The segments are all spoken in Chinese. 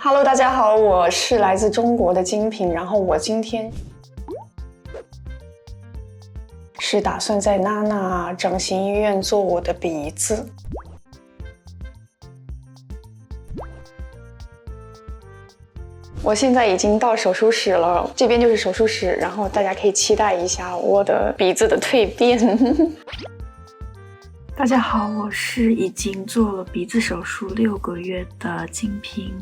Hello， 大家好，我是来自中国的精品，然后我今天是打算在娜娜整形医院做我的鼻子。我现在已经到手术室了，这边就是手术室，然后大家可以期待一下我的鼻子的蜕变。大家好，我是已经做了鼻子手术6个月的金平。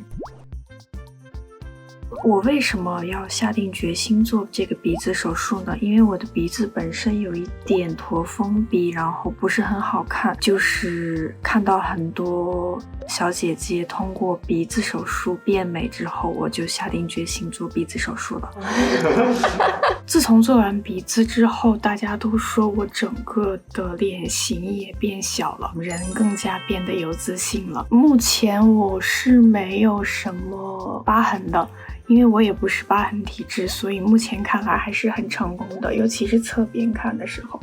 我为什么要下定决心做这个鼻子手术呢？因为我的鼻子本身有一点驼峰鼻，然后不是很好看，就是看到很多小姐姐通过鼻子手术变美之后，我就下定决心做鼻子手术了。自从做完鼻子之后，大家都说我整个的脸型也变小了，人更加变得有自信了。目前我是没有什么疤痕的，因为我也不是疤痕体质，所以目前看来还是很成功的，尤其是侧边看的时候。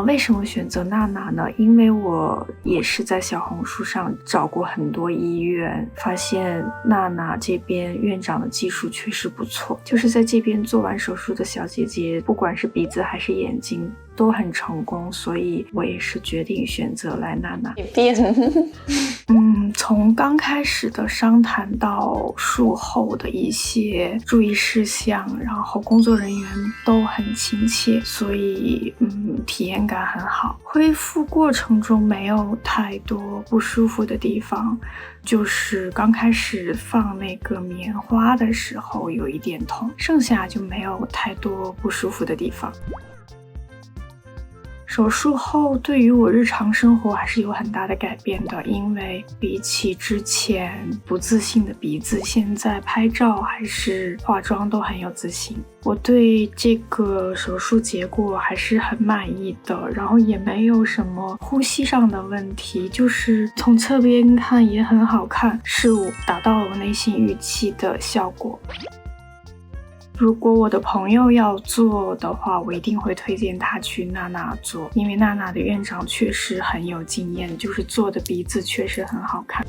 为什么选择娜娜呢？因为我也是在小红书上找过很多医院，发现娜娜这边院长的技术确实不错，就是在这边做完手术的小姐姐，不管是鼻子还是眼睛都很成功，所以我也是决定选择来娜娜。从刚开始的商谈到术后的一些注意事项，然后工作人员都很亲切，所以体验感很好。恢复过程中没有太多不舒服的地方，就是刚开始放那个棉花的时候有一点痛，剩下就没有太多不舒服的地方。手术后对于我日常生活还是有很大的改变的，因为比起之前不自信的鼻子，现在拍照还是化妆都很有自信。我对这个手术结果还是很满意的，然后也没有什么呼吸上的问题，就是从侧边看也很好看，是达到了我内心预期的效果。如果我的朋友要做的话，我一定会推荐他去娜娜做，因为娜娜的院长确实很有经验，就是做的鼻子确实很好看。